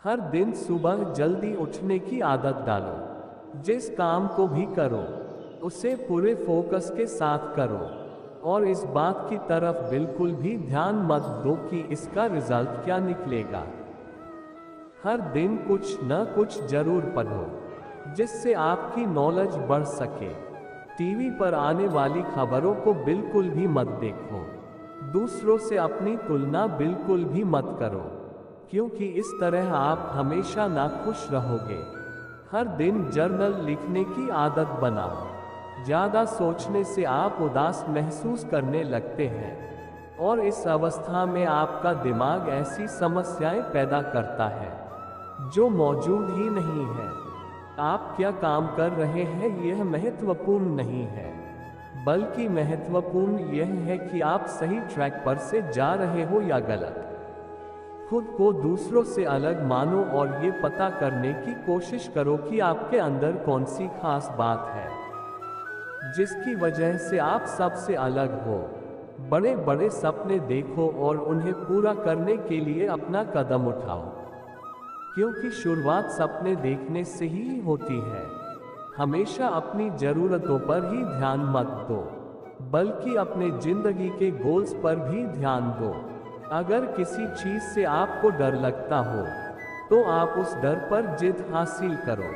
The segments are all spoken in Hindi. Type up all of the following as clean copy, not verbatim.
हर दिन सुबह जल्दी उठने की आदत डालो। जिस काम को भी करो उसे पूरे फोकस के साथ करो और इस बात की तरफ बिल्कुल भी ध्यान मत दो कि इसका रिजल्ट क्या निकलेगा। हर दिन कुछ न कुछ जरूर पढ़ो जिससे आपकी नॉलेज बढ़ सके। टीवी पर आने वाली खबरों को बिल्कुल भी मत देखो। दूसरों से अपनी तुलना बिल्कुल भी मत करो, क्योंकि इस तरह आप हमेशा नाखुश रहोगे। हर दिन जर्नल लिखने की आदत बनाओ। ज़्यादा सोचने से आप उदास महसूस करने लगते हैं और इस अवस्था में आपका दिमाग ऐसी समस्याएं पैदा करता है जो मौजूद ही नहीं है। आप क्या काम कर रहे हैं यह महत्वपूर्ण नहीं है, बल्कि महत्वपूर्ण यह है कि आप सही ट्रैक पर से जा रहे हो या गलत। खुद को दूसरों से अलग मानो और ये पता करने की कोशिश करो कि आपके अंदर कौन सी खास बात है जिसकी वजह से आप सबसे अलग हो। बड़े बड़े सपने देखो और उन्हें पूरा करने के लिए अपना कदम उठाओ, क्योंकि शुरुआत सपने देखने से ही होती है। हमेशा अपनी ज़रूरतों पर ही ध्यान मत दो, बल्कि अपने जिंदगी के गोल्स पर भी ध्यान दो। अगर किसी चीज से आपको डर लगता हो तो आप उस डर पर जिद हासिल करो।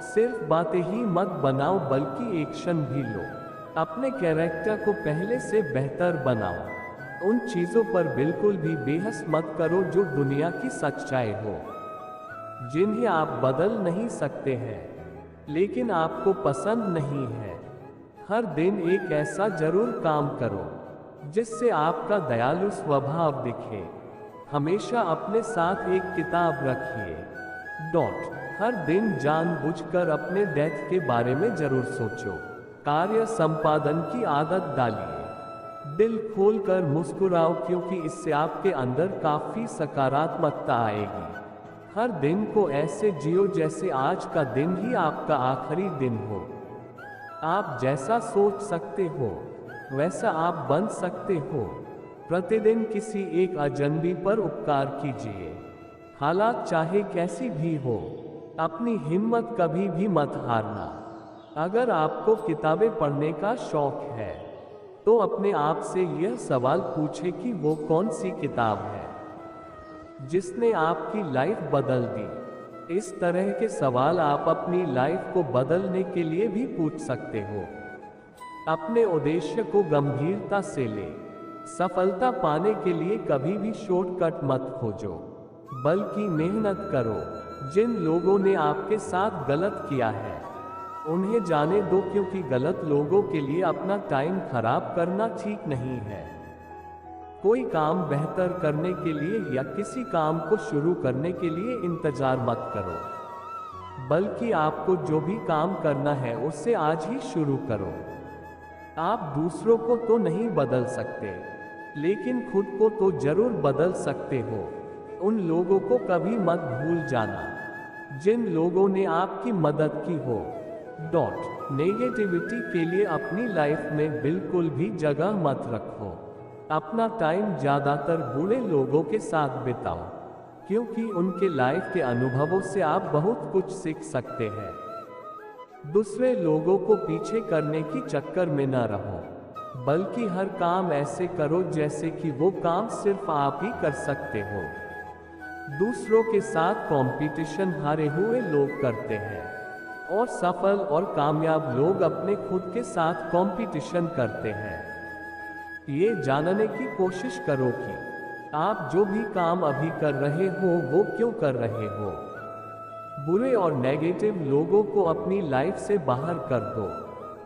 सिर्फ बातें ही मत बनाओ बल्कि एक्शन भी लो। अपने कैरेक्टर को पहले से बेहतर बनाओ। उन चीजों पर बिल्कुल भी बेहस मत करो जो दुनिया की सच्चाई हो, जिन्हें आप बदल नहीं सकते हैं लेकिन आपको पसंद नहीं है। हर दिन एक ऐसा जरूर काम करो जिससे आपका दयालु स्वभाव दिखे। हमेशा अपने साथ एक किताब रखिए। हर दिन जानबूझकर अपने डेथ के बारे में जरूर सोचो। कार्य संपादन की आदत डालिए। दिल खोलकर मुस्कुराओ, क्योंकि इससे आपके अंदर काफी सकारात्मकता आएगी। हर दिन को ऐसे जियो जैसे आज का दिन ही आपका आखिरी दिन हो। आप जैसा सोच सकते हो वैसा आप बन सकते हो। प्रतिदिन किसी एक अजनबी पर उपकार कीजिए, हालात चाहे कैसी भी हो। अपनी हिम्मत कभी भी मत हारना। अगर आपको किताबें पढ़ने का शौक है तो अपने आप से यह सवाल पूछे कि वो कौन सी किताब है जिसने आपकी लाइफ बदल दी। इस तरह के सवाल आप अपनी लाइफ को बदलने के लिए भी पूछ सकते हो। अपने उद्देश्य को गंभीरता से ले। सफलता पाने के लिए कभी भी शॉर्टकट मत खोजो, बल्कि मेहनत करो। जिन लोगों ने आपके साथ गलत किया है उन्हें जाने दो, क्योंकि गलत लोगों के लिए अपना टाइम खराब करना ठीक नहीं है। कोई काम बेहतर करने के लिए या किसी काम को शुरू करने के लिए इंतजार मत करो, बल्कि आपको जो भी काम करना है उसे आज ही शुरू करो। आप दूसरों को तो नहीं बदल सकते, लेकिन खुद को तो जरूर बदल सकते हो। उन लोगों को कभी मत भूल जाना जिन लोगों ने आपकी मदद की हो। नेगेटिविटी के लिए अपनी लाइफ में बिल्कुल भी जगह मत रखो। अपना टाइम ज्यादातर बुरे लोगों के साथ बिताओ, क्योंकि उनके लाइफ के अनुभवों से आप बहुत कुछ सीख सकते हैं। दूसरे लोगों को पीछे करने की चक्कर में न रहो, बल्कि हर काम ऐसे करो जैसे कि वो काम सिर्फ आप ही कर सकते हो। दूसरों के साथ कंपटीशन हारे हुए लोग करते हैं और सफल और कामयाब लोग अपने खुद के साथ कंपटीशन करते हैं। ये जानने की कोशिश करो कि आप जो भी काम अभी कर रहे हो वो क्यों कर रहे हो। बुरे और नेगेटिव लोगों को अपनी लाइफ से बाहर कर दो,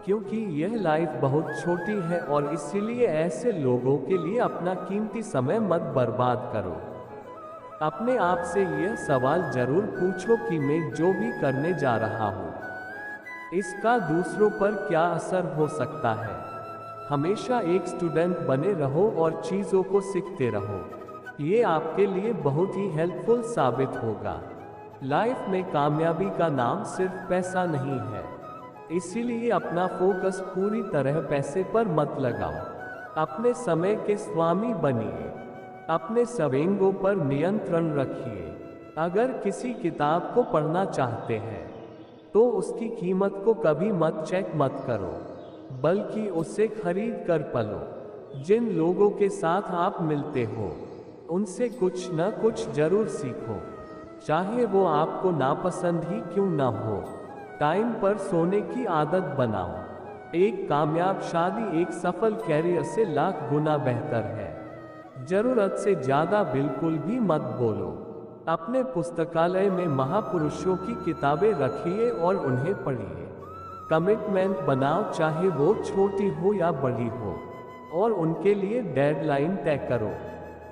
क्योंकि यह लाइफ बहुत छोटी है और इसीलिए ऐसे लोगों के लिए अपना कीमती समय मत बर्बाद करो। अपने आप से यह सवाल जरूर पूछो कि मैं जो भी करने जा रहा हूँ इसका दूसरों पर क्या असर हो सकता है। हमेशा एक स्टूडेंट बने रहो और चीज़ों को सीखते रहो। ये आपके लिए बहुत ही हेल्पफुल साबित होगा। लाइफ में कामयाबी का नाम सिर्फ पैसा नहीं है, इसीलिए अपना फोकस पूरी तरह पैसे पर मत लगाओ। अपने समय के स्वामी बनिए। अपने सवेंगों पर नियंत्रण रखिए। अगर किसी किताब को पढ़ना चाहते हैं तो उसकी कीमत को कभी मत चेक मत करो, बल्कि उसे खरीद कर पढ़ो। जिन लोगों के साथ आप मिलते हो उनसे कुछ न कुछ जरूर सीखो, चाहे वो आपको नापसंद ही क्यों न हो। टाइम पर सोने की आदत बनाओ। एक कामयाब शादी एक सफल कैरियर से लाख गुना बेहतर है। जरूरत से ज़्यादा बिल्कुल भी मत बोलो। अपने पुस्तकालय में महापुरुषों की किताबें रखिए और उन्हें पढ़िए। कमिटमेंट बनाओ, चाहे वो छोटी हो या बड़ी हो, और उनके लिए डेडलाइन तय करो।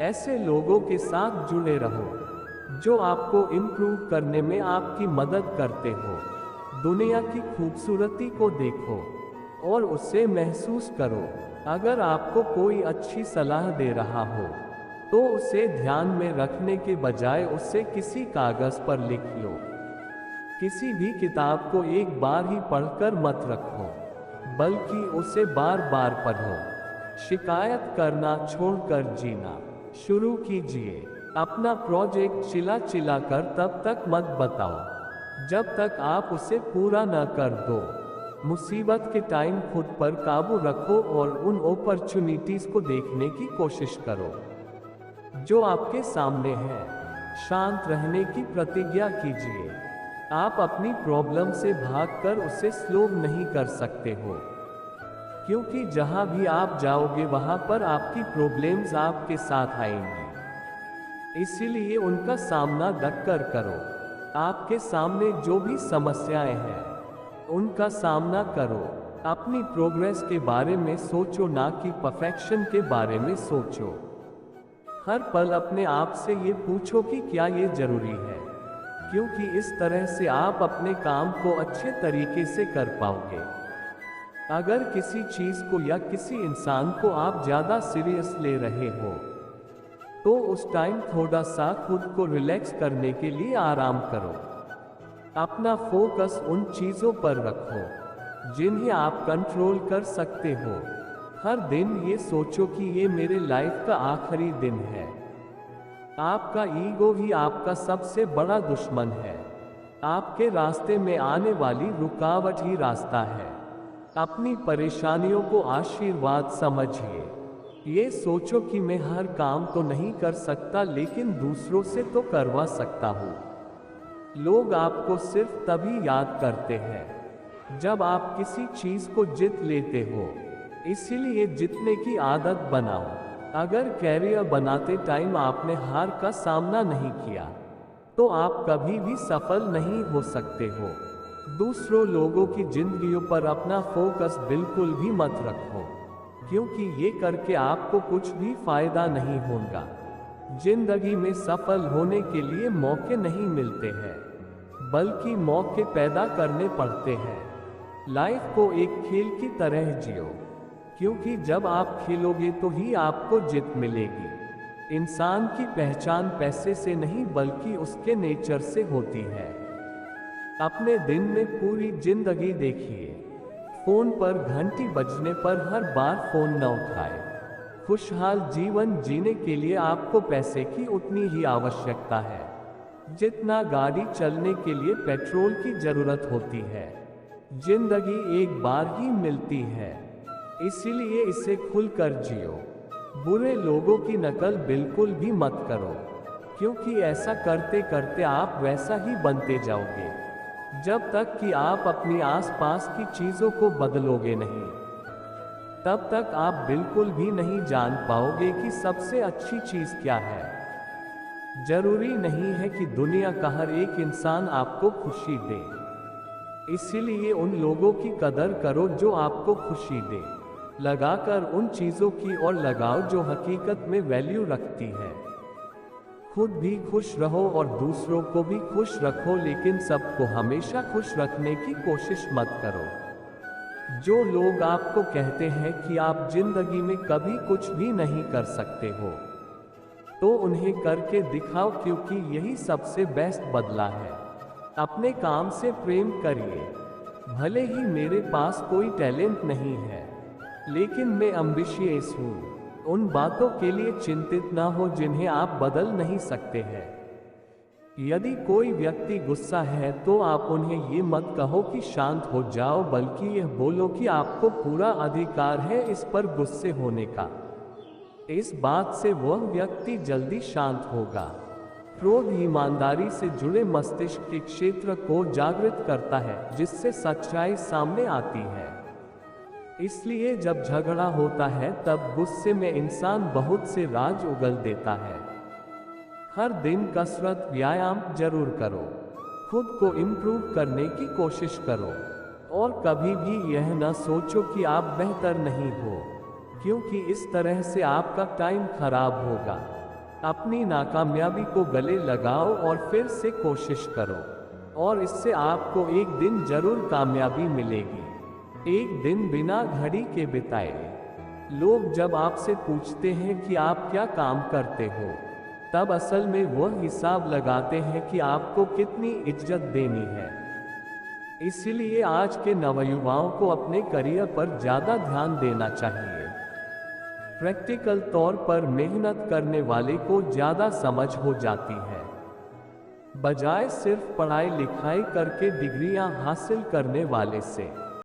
ऐसे लोगों के साथ जुड़े रहो जो आपको इम्प्रूव करने में आपकी मदद करते हो। दुनिया की खूबसूरती को देखो और उसे महसूस करो। अगर आपको कोई अच्छी सलाह दे रहा हो तो उसे ध्यान में रखने के बजाय उसे किसी कागज पर लिख लो। किसी भी किताब को एक बार ही पढ़कर मत रखो, बल्कि उसे बार बार पढ़ो। शिकायत करना छोड़कर जीना शुरू कीजिए। अपना प्रोजेक्ट चिल्ला चिल्ला कर तब तक मत बताओ जब तक आप उसे पूरा न कर दो। मुसीबत के टाइम खुद पर काबू रखो और उन अपॉर्चुनिटीज को देखने की कोशिश करो जो आपके सामने है। शांत रहने की प्रतिज्ञा कीजिए। आप अपनी प्रॉब्लम से भागकर उसे सॉल्व नहीं कर सकते हो, क्योंकि जहां भी आप जाओगे वहां पर आपकी प्रॉब्लम्स आपके साथ आएंगी। इसीलिए उनका सामना डटकर करो। आपके सामने जो भी समस्याएं हैं उनका सामना करो। अपनी प्रोग्रेस के बारे में सोचो, ना कि परफेक्शन के बारे में सोचो। हर पल अपने आप से ये पूछो कि क्या ये जरूरी है, क्योंकि इस तरह से आप अपने काम को अच्छे तरीके से कर पाओगे। अगर किसी चीज को या किसी इंसान को आप ज्यादा सीरियस ले रहे हो तो उस टाइम थोड़ा सा खुद को रिलैक्स करने के लिए आराम करो। अपना फोकस उन चीजों पर रखो जिन्हें आप कंट्रोल कर सकते हो। हर दिन ये सोचो कि ये मेरे लाइफ का आखिरी दिन है। आपका ईगो ही आपका सबसे बड़ा दुश्मन है। आपके रास्ते में आने वाली रुकावट ही रास्ता है। अपनी परेशानियों को आशीर्वाद समझिए। ये सोचो कि मैं हर काम तो नहीं कर सकता, लेकिन दूसरों से तो करवा सकता हूँ। लोग आपको सिर्फ तभी याद करते हैं जब आप किसी चीज को जीत लेते हो। इसीलिए जीतने की आदत बनाओ। अगर कैरियर बनाते टाइम आपने हार का सामना नहीं किया तो आप कभी भी सफल नहीं हो सकते हो। दूसरों लोगों की जिंदगियों पर अपना फोकस बिल्कुल भी मत रखो, क्योंकि ये करके आपको कुछ भी फायदा नहीं होगा। जिंदगी में सफल होने के लिए मौके नहीं मिलते हैं, बल्कि मौके पैदा करने पड़ते हैं। लाइफ को एक खेल की तरह जियो, क्योंकि जब आप खेलोगे तो ही आपको जीत मिलेगी। इंसान की पहचान पैसे से नहीं बल्कि उसके नेचर से होती है। अपने दिन में पूरी जिंदगी देखिए। फोन पर घंटी बजने पर हर बार फोन न उठाए। खुशहाल जीवन जीने के लिए आपको पैसे की उतनी ही आवश्यकता है जितना गाड़ी चलने के लिए पेट्रोल की जरूरत होती है। जिंदगी एक बार ही मिलती है, इसीलिए इसे खुलकर जियो। बुरे लोगों की नकल बिल्कुल भी मत करो, क्योंकि ऐसा करते करते आप वैसा ही बनते जाओगे। जब तक कि आप अपनी आसपास की चीजों को बदलोगे नहीं, तब तक आप बिल्कुल भी नहीं जान पाओगे कि सबसे अच्छी चीज क्या है। जरूरी नहीं है कि दुनिया का हर एक इंसान आपको खुशी दे, इसीलिए उन लोगों की कदर करो जो आपको खुशी दे। लगाकर उन चीजों की ओर लगाओ जो हकीकत में वैल्यू रखती है। खुद भी खुश रहो और दूसरों को भी खुश रखो, लेकिन सबको हमेशा खुश रखने की कोशिश मत करो। जो लोग आपको कहते हैं कि आप जिंदगी में कभी कुछ भी नहीं कर सकते हो, तो उन्हें करके दिखाओ, क्योंकि यही सबसे बेस्ट बदला है। अपने काम से प्रेम करिए। भले ही मेरे पास कोई टैलेंट नहीं है, लेकिन मैं एम्बिशियस हूँ। उन बातों के लिए चिंतित ना हो जिन्हें आप बदल नहीं सकते हैं। यदि कोई व्यक्ति गुस्सा है तो आप उन्हें ये मत कहो कि शांत हो जाओ, बल्कि यह बोलो कि आपको पूरा अधिकार है इस पर गुस्से होने का। इस बात से वह व्यक्ति जल्दी शांत होगा। क्रोध ईमानदारी से जुड़े मस्तिष्क के क्षेत्र को जागृत करता है, जिससे सच्चाई सामने आती है। इसलिए जब झगड़ा होता है तब गुस्से में इंसान बहुत से राज उगल देता है। हर दिन कसरत व्यायाम जरूर करो, खुद को इम्प्रूव करने की कोशिश करो, और कभी भी यह न सोचो कि आप बेहतर नहीं हो, क्योंकि इस तरह से आपका टाइम खराब होगा। अपनी नाकामयाबी को गले लगाओ और फिर से कोशिश करो, और इससे आपको एक दिन जरूर कामयाबी मिलेगी। एक दिन बिना घड़ी के बिताए। लोग जब आपसे पूछते हैं कि आप क्या काम करते हो, तब असल में वह हिसाब लगाते हैं कि आपको कितनी इज्जत देनी है। इसलिए आज के नवयुवाओं को अपने करियर पर ज्यादा ध्यान देना चाहिए। प्रैक्टिकल तौर पर मेहनत करने वाले को ज्यादा समझ हो जाती है, बजाय सिर्फ पढ़ाई लिखाई करके डिग्रियां हासिल करने वाले से।